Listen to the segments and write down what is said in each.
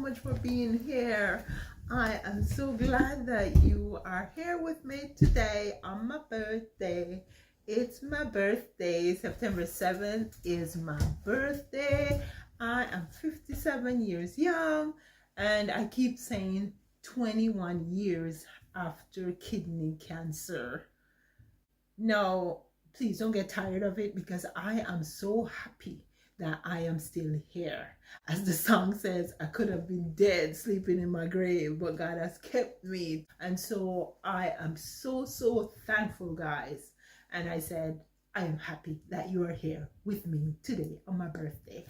much for being here. I am so glad that you are here with me today on my birthday. It's my birthday. September 7th is my birthday. I am 57 years young, and I keep saying 21 years after kidney cancer. No, please don't get tired of it, because I am so happy that I am still here. As the song says, I could have been dead, sleeping in my grave, but God has kept me. And so I am so thankful, guys. And I said, I am happy that you are here with me today on my birthday.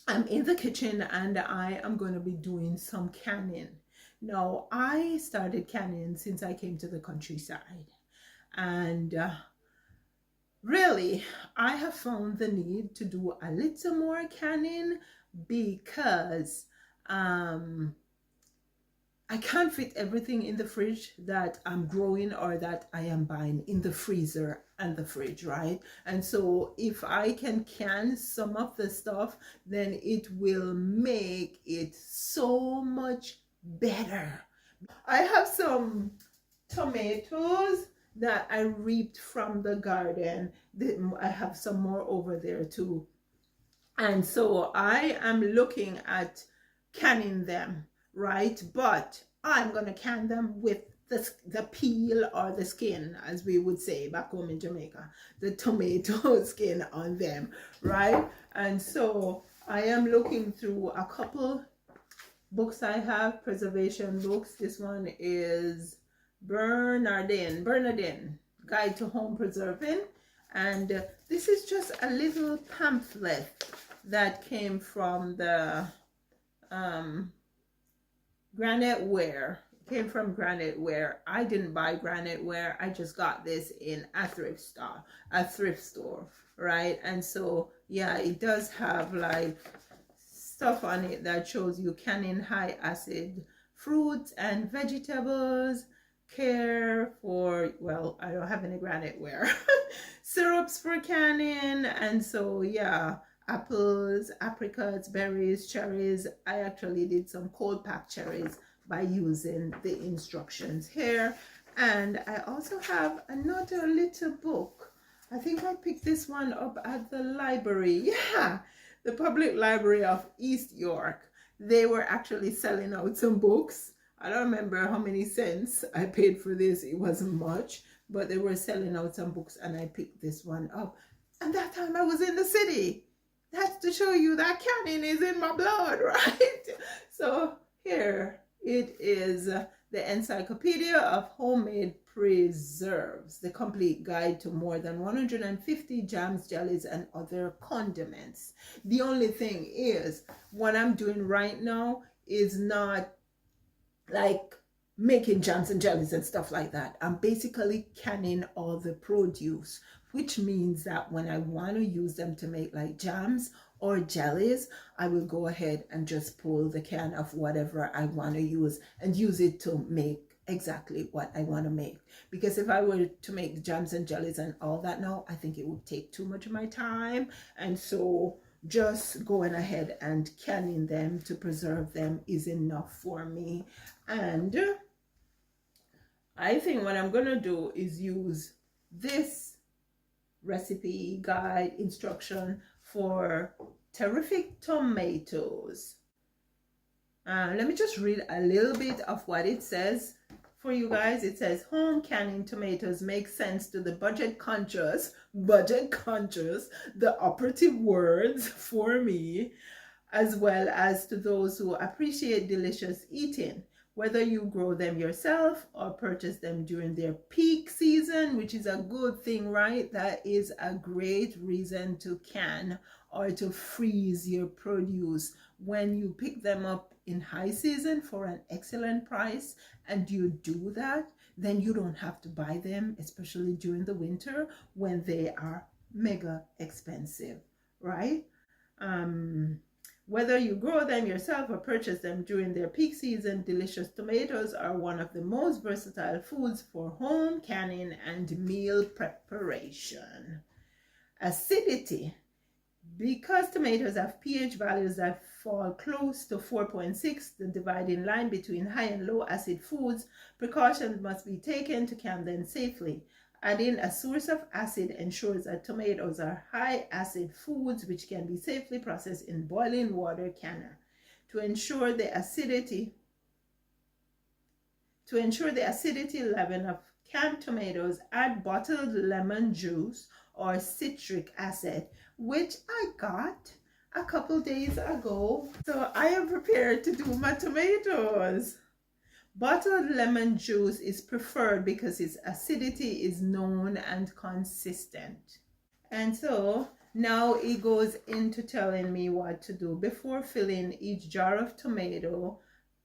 I'm in the kitchen and I am going to be doing some canning. Now, I started canning since I came to the countryside. And really, I have found the need to do a little more canning because I can't fit everything in the fridge that I'm growing or that I am buying in the freezer and the fridge, right? And so if I can some of the stuff, then it will make it so much better. I have some tomatoes that I reaped from the garden. I have some more over there too. And so I am looking at canning them, right? But I'm going to can them with the peel or the skin, as we would say back home in Jamaica, the tomato skin on them, right? And so I am looking through a couple books I have, preservation books. This one is Bernardin, Guide to Home Preserving. And this is just a little pamphlet that came from the Granite Ware. It came from Granite Ware. I didn't buy Granite Ware. I just got this in a thrift store, right? And so, yeah, it does have like stuff on it that shows you canning high acid fruits and vegetables, care for, well, I don't have any Granite Ware, syrups for canning. And so, yeah, apples, apricots, berries, cherries. I actually did some cold packed cherries by using the instructions here. And I also have another little book. I think I picked this one up at the library. Yeah, the Public Library of East York. They were actually selling out some books. I don't remember how many cents I paid for this. It wasn't much, but they were selling out some books and I picked this one up. And that time I was in the city. That's to show you that canning is in my blood, right? So here it is, the Encyclopedia of Homemade Preserves, the complete guide to more than 150 jams, jellies, and other condiments. The only thing is, what I'm doing right now is not like making jams and jellies and stuff like that. I'm basically canning all the produce, which means that when I want to use them to make like jams or jellies, I will go ahead and just pull the can of whatever I want to use and use it to make exactly what I want to make. Because if I were to make jams and jellies and all that now, I think it would take too much of my time. And so just going ahead and canning them to preserve them is enough for me. And I think what I'm gonna do is use this recipe guide instruction for terrific tomatoes. Let me just read a little bit of what it says for you guys. It says, home canning tomatoes make sense to the budget conscious, the operative words for me, as well as to those who appreciate delicious eating. Whether you grow them yourself or purchase them during their peak season, which is a good thing, right? That is a great reason to can or to freeze your produce. When you pick them up in high season for an excellent price and you do that, then you don't have to buy them, especially during the winter when they are mega expensive, right? Whether you grow them yourself or purchase them during their peak season, delicious tomatoes are one of the most versatile foods for home canning and meal preparation. Acidity Because tomatoes have pH values that fall close to 4.6, the dividing line between high and low acid foods, precautions must be taken to can them safely. Adding a source of acid ensures that tomatoes are high acid foods which can be safely processed in boiling water canner. To ensure the acidity level of canned tomatoes, add bottled lemon juice or citric acid, which I got a couple days ago. So I am prepared to do my tomatoes. Bottled lemon juice is preferred because its acidity is known and consistent. And so now it goes into telling me what to do. Before filling each jar of tomato,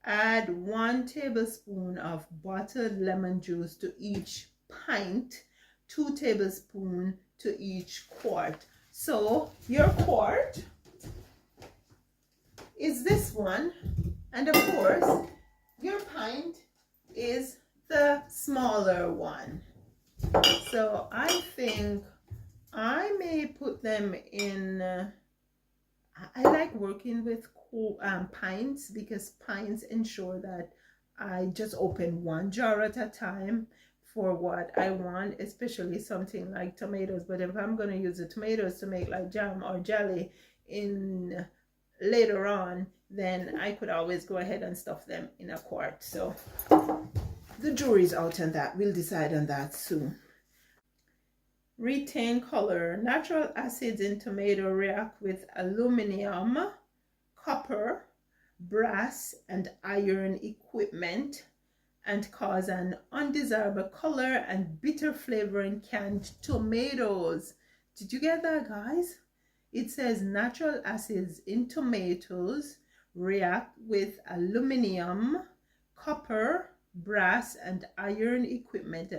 add 1 tablespoon of bottled lemon juice to each pint, 2 tablespoons to each quart. So your quart is this one, and of course your pint is the smaller one. So I think I may put them in, I like working with pints, because pints ensure that I just open 1 jar at a time for what I want, especially something like tomatoes. But if I'm going to use the tomatoes to make like jam or jelly in later on, then I could always go ahead and stuff them in a quart. So the jury's out on that. We'll decide on that soon. Retain color. Natural acids in tomato react with aluminum, copper, brass, and iron equipment and cause an undesirable color and bitter flavor in canned tomatoes. Did you get that, guys? It says natural acids in tomatoes react with aluminum, copper, brass, and iron equipment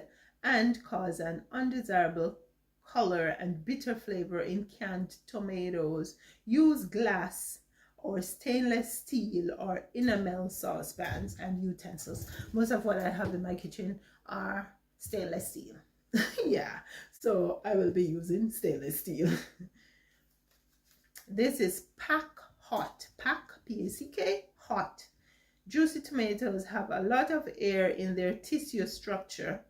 and cause an undesirable color and bitter flavor in canned tomatoes. Use glass or stainless steel or enamel saucepans and utensils. Most of what I have in my kitchen are stainless steel. Yeah, so I will be using stainless steel. This is Pack Hot. Pack, P-A-C-K, hot. Juicy tomatoes have a lot of air in their tissue structure.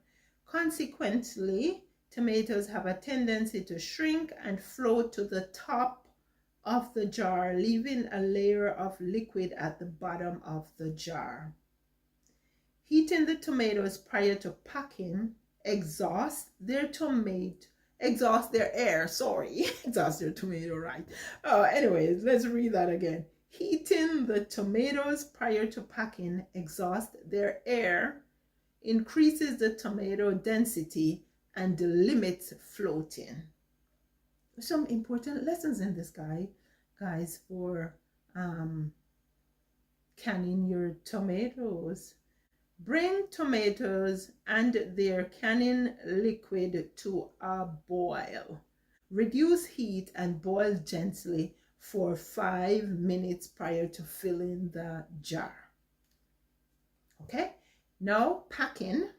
Consequently, tomatoes have a tendency to shrink and float to the top of the jar, leaving a layer of liquid at the bottom of the jar. Heating the tomatoes prior to packing exhaust their air, exhaust their tomato, right? Anyways, let's read that again. Heating the tomatoes prior to packing exhausts their air, increases the tomato density, and limits floating. Some important lessons in this guys, for canning your tomatoes. Bring tomatoes and their canning liquid to a boil. Reduce heat and boil gently for 5 minutes prior to filling the jar. Okay, now packing.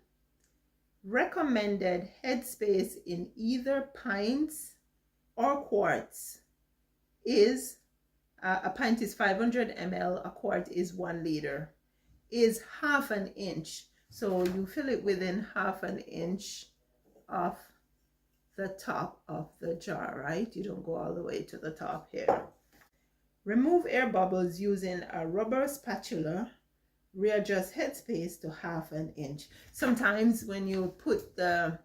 Recommended headspace in either pints or quarts is, a pint is 500 ml, a quart is 1 liter, is 1/2 inch. So you fill it within 1/2 inch of the top of the jar, right? You don't go all the way to the top here. Remove air bubbles using a rubber spatula. Readjust headspace to 1/2 inch. Sometimes when you put the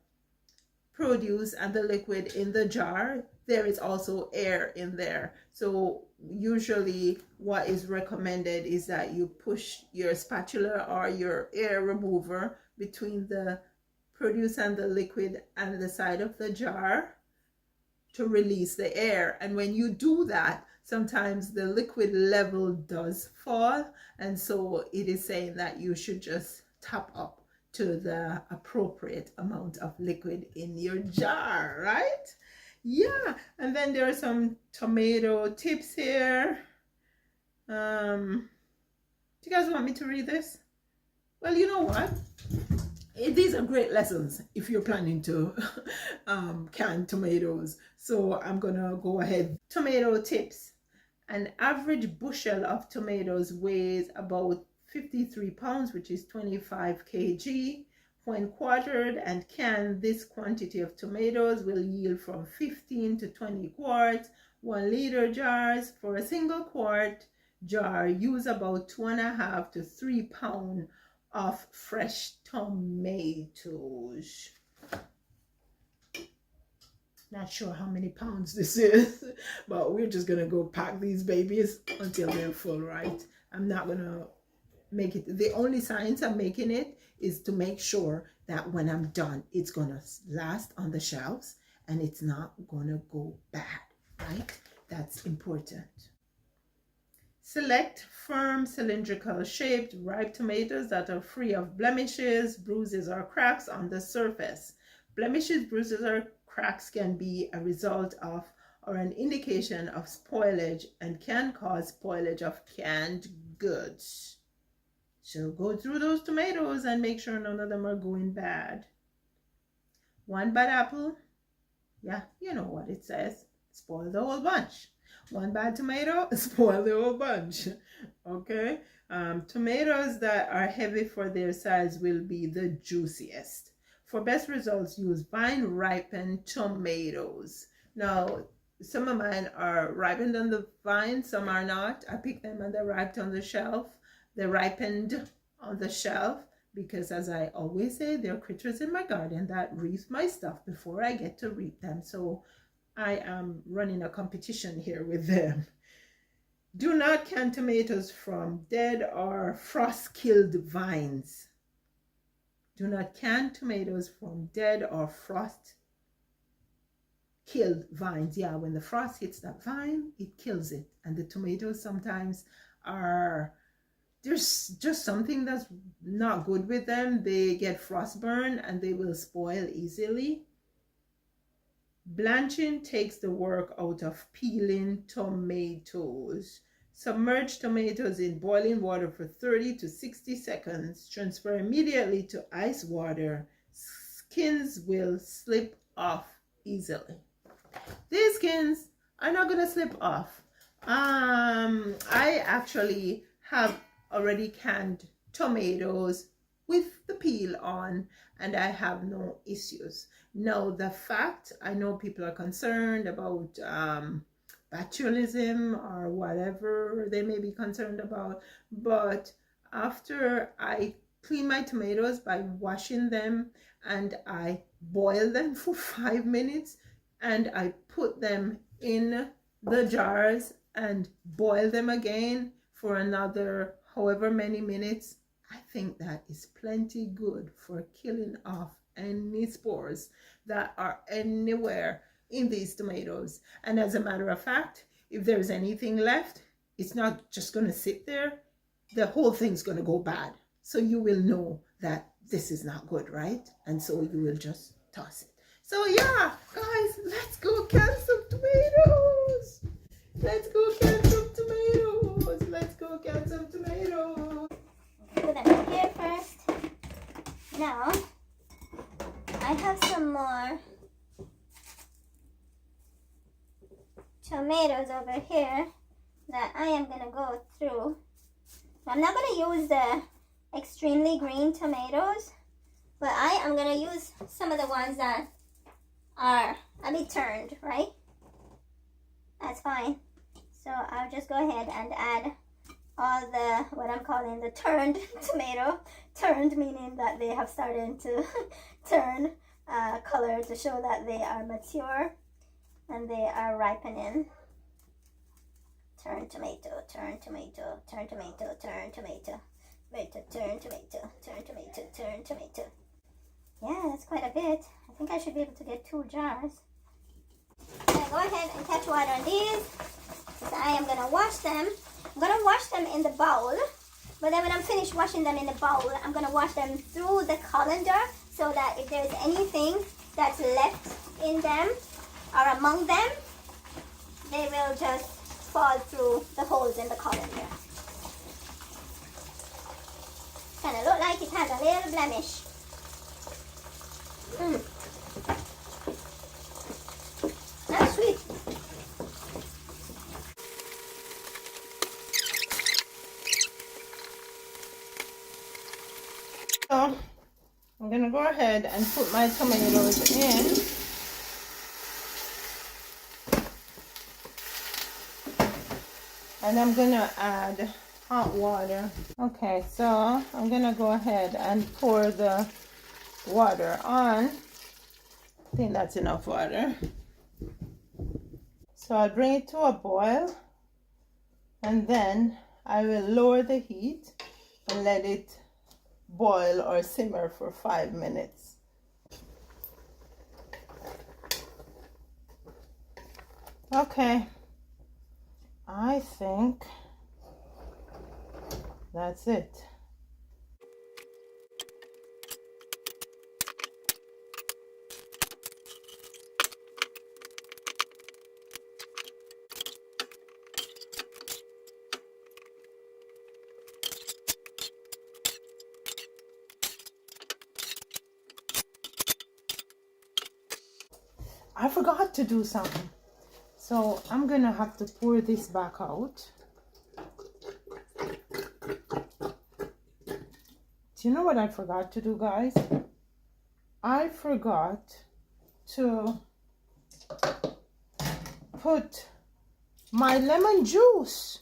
produce and the liquid in the jar, there is also air in there. So usually what is recommended is that you push your spatula or your air remover between the produce and the liquid and the side of the jar to release the air. And when you do that, sometimes the liquid level does fall, and so it is saying that you should just top up to the appropriate amount of liquid in your jar, right? Yeah, and then there are some tomato tips here. Do you guys want me to read this? Well, you know what? these are great lessons if you're planning to can tomatoes. So I'm gonna go ahead. Tomato tips. An average bushel of tomatoes weighs about 53 pounds, which is 25 kg. When quartered and canned, this quantity of tomatoes will yield from 15 to 20 quarts. 1 liter jars. For a single quart jar, use about 2.5 to 3 pounds of fresh tomatoes. Not sure how many pounds this is, but we're just gonna go pack these babies until they're full, right? I'm not gonna make it. The only science I'm making it is to make sure that when I'm done, it's gonna last on the shelves and it's not gonna go bad, right? That's important. Select firm, cylindrical shaped, ripe tomatoes that are free of blemishes, bruises, or cracks on the surface. Blemishes, bruises, or cracks can be a result of or an indication of spoilage and can cause spoilage of canned goods. So go through those tomatoes and make sure none of them are going bad. 1 bad apple, yeah, you know what it says, spoil the whole bunch. 1 bad tomato, spoil the whole bunch. Okay, tomatoes that are heavy for their size will be the juiciest. For best results, use vine ripened tomatoes. Now, some of mine are ripened on the vine, some are not. I picked them and they're ripe on the shelf. They're ripened on the shelf because, as I always say, there are critters in my garden that reap my stuff before I get to reap them. So I am running a competition here with them. Do not can tomatoes from dead or frost-killed vines. Do not can tomatoes from dead or frost-killed vines. Yeah, when the frost hits that vine, it kills it. And the tomatoes sometimes are, there's just something that's not good with them. They get frostburn and they will spoil easily. Blanching takes the work out of peeling tomatoes. Submerge tomatoes in boiling water for 30 to 60 seconds. Transfer immediately to ice water. Skins will slip off easily. These skins are not going to slip off. I actually have already canned tomatoes with the peel on and I have no issues. Now, the fact, I know people are concerned about botulism or whatever they may be concerned about, but after I clean my tomatoes by washing them and I boil them for 5 minutes and I put them in the jars and boil them again for another however many minutes, I think that is plenty good for killing off any spores that are anywhere in these tomatoes. And as a matter of fact, if there's anything left, it's not just going to sit there. The whole thing's going to go bad. So you will know that this is not good, right? And so you will just toss it. So yeah, guys, let's go can some tomatoes. Let's go can some tomatoes. Let's go can some tomatoes. Put them here first. Now, I have some more tomatoes over here that I am going to go through. I'm not going to use the extremely green tomatoes, but I am going to use some of the ones that are a bit turned, right? That's fine. So I'll just go ahead and add all the, what I'm calling the turned tomato. Turned meaning that they have started to turn color to show that they are mature and they are ripening. Turn tomato, turn tomato, turn tomato, turn tomato, tomato, turn tomato, turn tomato, turn tomato. Yeah, that's quite a bit. I think I should be able to get 2 jars. Now go ahead and catch water on these. So I am gonna wash them. I'm gonna wash them in the bowl, but then when I'm finished washing them in the bowl, I'm gonna wash them through the colander so that if there's anything that's left in them or among them, they will just fall through the holes in the colander. Kind of look like it has a little blemish. Mm. That's sweet. So I'm gonna go ahead and put my tomatoes in. And I'm gonna add hot water. Okay, so I'm gonna go ahead and pour the water on. I think that's enough water. So I'll bring it to a boil, and then I will lower the heat and let it boil or simmer for 5 minutes. Okay, I think that's it. I forgot to do something. So I'm gonna have to pour this back out. Do you know what I forgot to do, guys? I forgot to put my lemon juice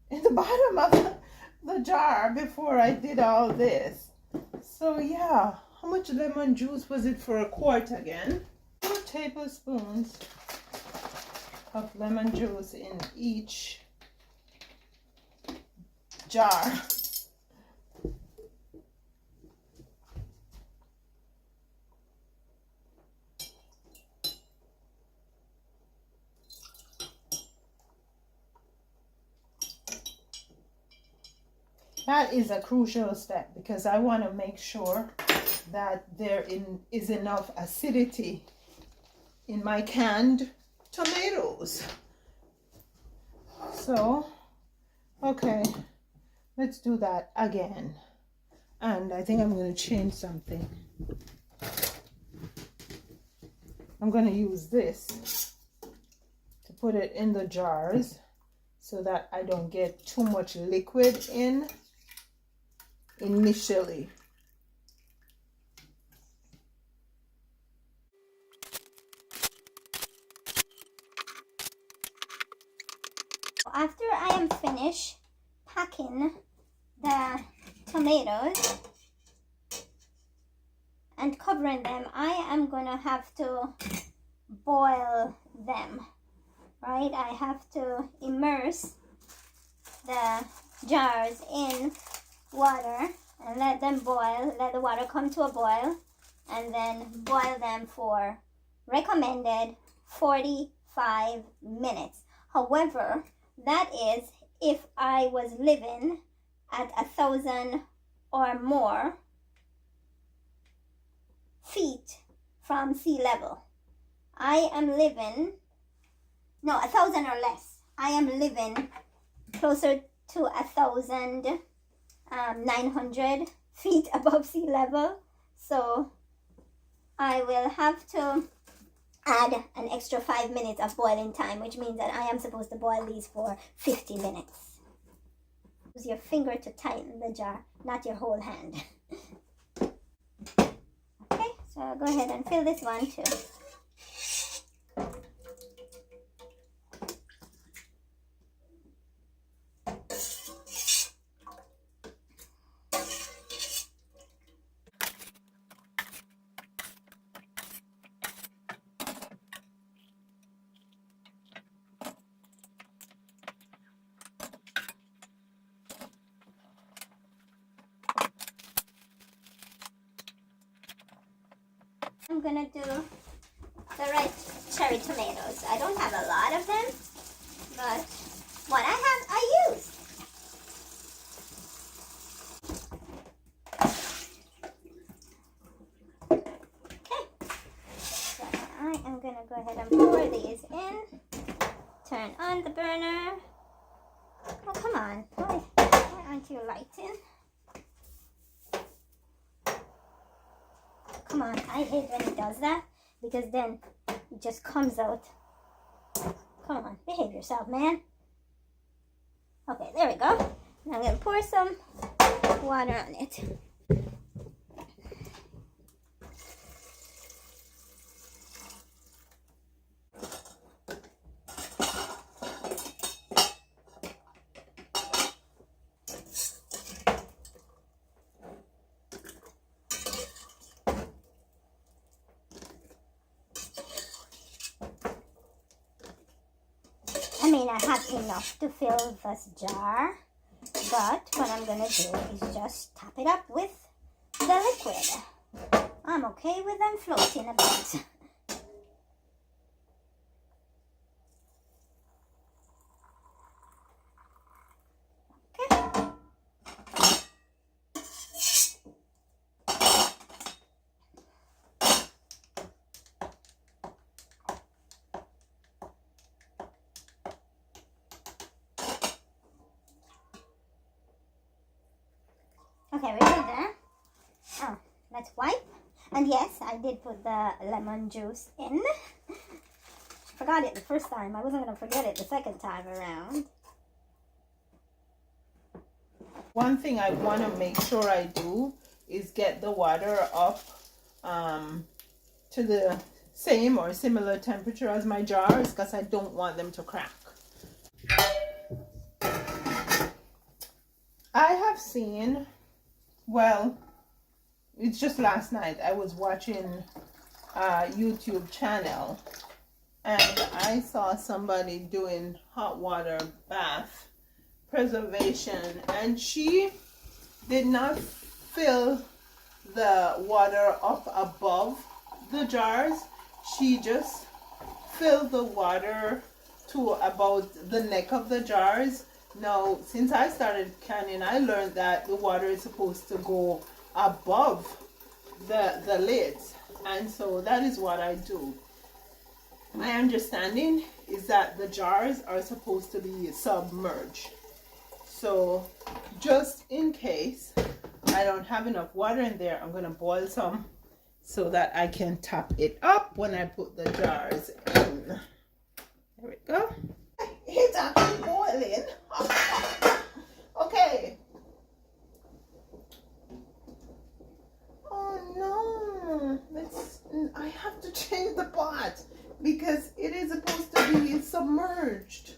in the bottom of the jar before I did all this. So yeah, how much lemon juice was it for a quart again? 4 tablespoons of lemon juice in each jar. That is a crucial step because I want to make sure that there is enough acidity in my canned tomatoes. So, okay, let's do that again. And I think I'm going to change something. I'm going to use this to put it in the jars so that I don't get too much liquid in initially. After I am finished packing the tomatoes and covering them, I am gonna have to boil them, right? I have to immerse the jars in water and let them boil, let the water come to a boil, and then boil them for recommended 45 minutes. However, that is if I was living at 1,000 or more feet from sea level. I am living, no, 1,000 or less. I am living closer to 1,900 feet above sea level. So I will have to add an extra 5 minutes of boiling time, which means that I am supposed to boil these for 50 minutes. Use your finger to tighten the jar, not your whole hand. Okay, so I'll go ahead and fill this one too. I'm gonna do the red cherry tomatoes. I don't have a lot of them, but what I have, I use. Okay, so I am gonna go ahead and pour these in. Turn on the burner. Oh, come on. Why aren't you lighting? Come on, I hate when it does that because then it just comes out. Come on, behave yourself, man. Okay, there we go. Now I'm going to pour some water on it. I mean, I have enough to fill this jar, but what I'm gonna do is just top it up with the liquid. I'm okay with them floating about. Okay. Okay, we're good there. Oh, let's wipe. And yes, I did put the lemon juice in. Forgot it the first time. I wasn't going to forget it the second time around. One thing I want to make sure I do is get the water up to the same or similar temperature as my jars because I don't want them to crack. I have seen, well, it's just last night I was watching a YouTube channel and I saw somebody doing hot water bath preservation, and she did not fill the water up above the jars. She just filled the water to about the neck of the jars. Now, since I started canning, I learned that the water is supposed to go above the lids, and so that is what I do. My understanding is that the jars are supposed to be submerged. So just in case I don't have enough water in there, I'm going to boil some so that I can top it up when I put the jars in. There we go. It's actually boiling. Okay. Oh no. I have to change the pot because it is supposed to be submerged.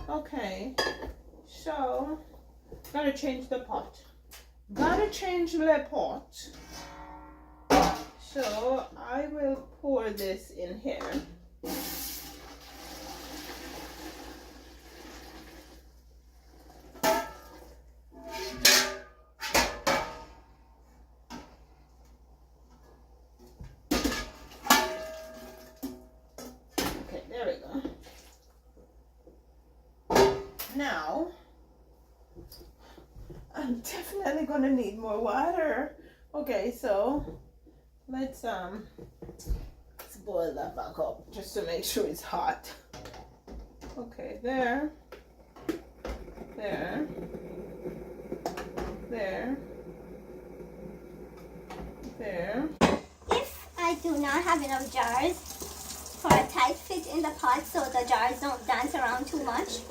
Okay, so gotta change the pot. Gotta change the pot. So I will pour this in here. Okay, there we go. Now, I'm definitely gonna need more water. Okay, so let's boil that back up just to make sure it's hot. Okay, there, there, there, there. If I do not have enough jars for a tight fit in the pot so the jars don't dance around too much,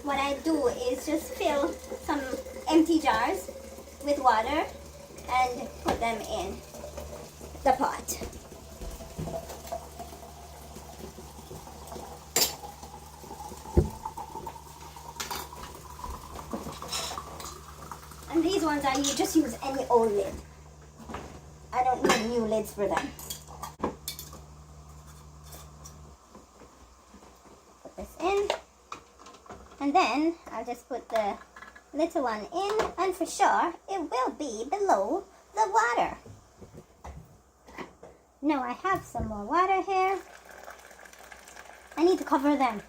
what I do is just fill some empty jars with water and put them in the pot. And these ones you just use any old lid. I don't need new lids for them. Put this in. And then I'll just put the little one in, and for sure it will be below the water. Now I have some more water here. I need to cover them.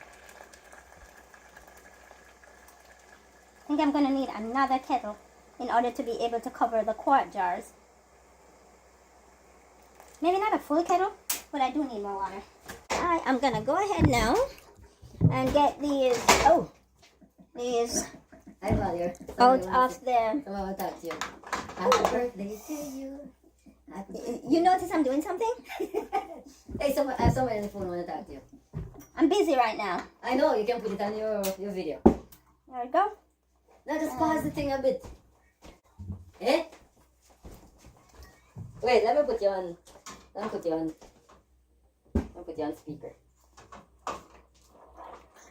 I think I'm going to need another kettle in order to be able to cover the quart jars. Maybe not a full kettle, but I do need more water. Alright, I'm going to go ahead now and get these, Hi, Mother. out of the, Someone will talk to you. Happy birthday to you. You notice I'm doing something? Hey, I have someone on the phone want to talk to you. I'm busy right now. I know, you can put it on your video. There we go. Now just pause the thing a bit. Eh? Wait, let me put you on. Let me put you on speaker.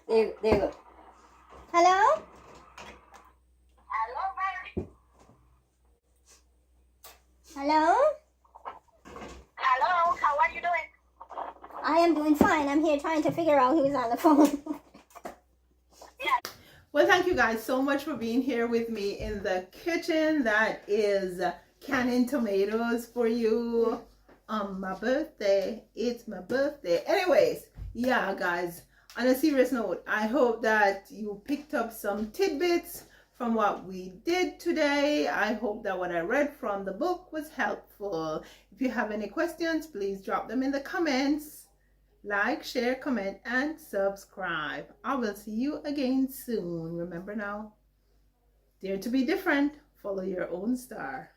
There you go. Hello? Hello, Mary. Hello? Hello, how are you doing? I am doing fine. I'm here trying to figure out who's on the phone. Well, thank you guys so much for being here with me in the kitchen. That is canning tomatoes for you on my birthday. It's my birthday. Anyways, yeah, guys, on a serious note, I hope that you picked up some tidbits from what we did today. I hope that what I read from the book was helpful. If you have any questions, please drop them in the comments. Like, share, comment, and subscribe. I will see you again soon. Remember now, dare to be different. Follow your own star.